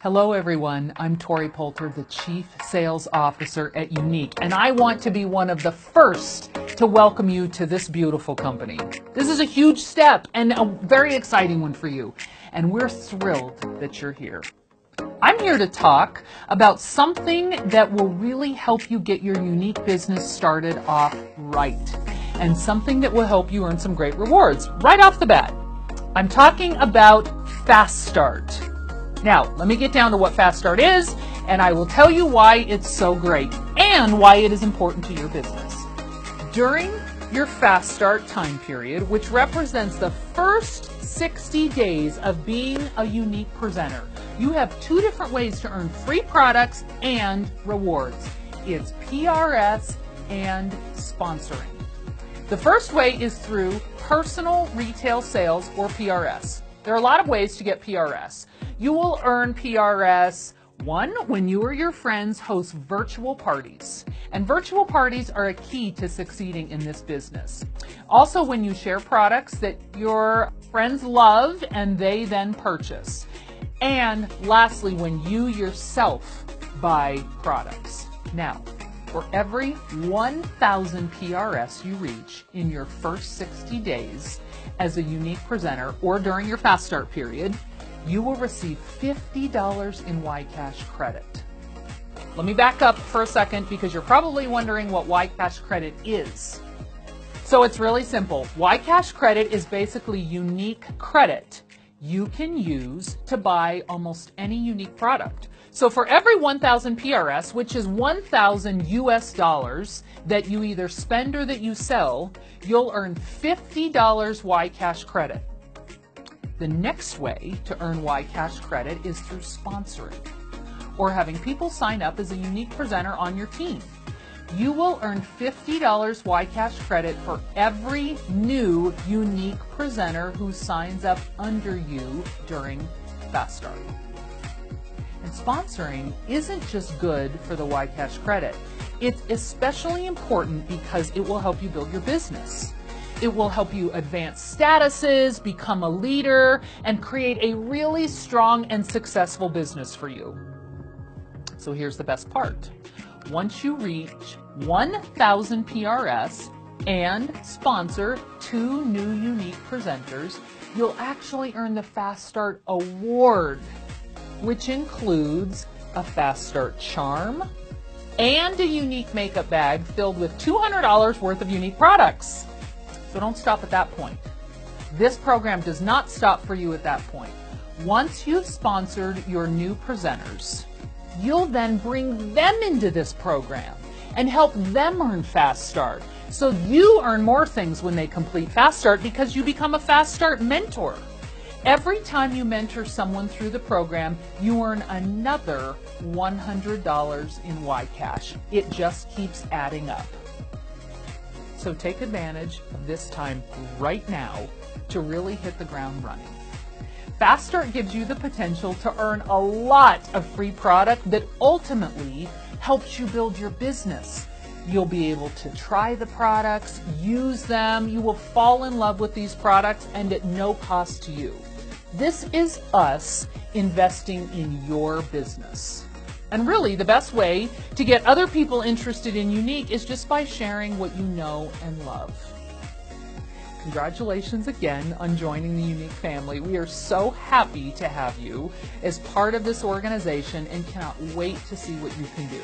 Hello everyone, I'm Tori Poulter, the Chief Sales Officer at Younique, and I want to be one of the first to welcome you to this beautiful company. This is a huge step and a very exciting one for you, and we're thrilled that you're here. I'm here to talk about something that will really help you get your Younique business started off right, and something that will help you earn some great rewards right off the bat. I'm talking about Fast Start. Now, let me get down to what Fast Start is, and I will tell you why it's so great and why it is important to your business. During your Fast Start time period, which represents the first 60 days of being a Younique presenter, you have two different ways to earn free products and rewards. It's PRS and sponsoring. The first way is through personal retail sales, or PRS. There are a lot of ways to get PRS. You will earn PRS, one, when you or your friends host virtual parties. And virtual parties are a key to succeeding in this business. Also, when you share products that your friends love and they then purchase. And lastly, when you yourself buy products. Now, for every 1,000 PRS you reach in your first 60 days as a Younique presenter or during your Fast Start period, you will receive $50 in YCash credit. Let me back up for a second because you're probably wondering what YCash credit is. So it's really simple. YCash credit is basically Younique credit you can use to buy almost any Younique product. So for every 1,000 PRS, which is 1,000 US dollars that you either spend or that you sell, you'll earn $50 YCash credit. The next way to earn YCash credit is through sponsoring, or having people sign up as a Younique presenter on your team. You will earn $50 YCash credit for every new Younique presenter who signs up under you during Fast Start. And sponsoring isn't just good for the YCash credit. It's especially important because it will help you build your business. It will help you advance statuses, become a leader, and create a really strong and successful business for you. So here's the best part. Once you reach 1,000 PRS and sponsor 2 new Younique presenters, you'll actually earn the Fast Start Award, which includes a Fast Start charm and a Younique makeup bag filled with $200 worth of Younique products. So don't stop at that point. This program does not stop for you at that point. Once you've sponsored your new presenters, you'll then bring them into this program and help them earn Fast Start. So you earn more things when they complete Fast Start because you become a Fast Start mentor. Every time you mentor someone through the program, you earn another $100 in YCash. It just keeps adding up. So take advantage of this time right now to really hit the ground running. Fast Start gives you the potential to earn a lot of free product that ultimately helps you build your business. You'll be able to try the products, use them, you will fall in love with these products and at no cost to you. This is us investing in your business. And really, the best way to get other people interested in Younique is just by sharing what you know and love. Congratulations again on joining the Younique family. We are so happy to have you as part of this organization and cannot wait to see what you can do.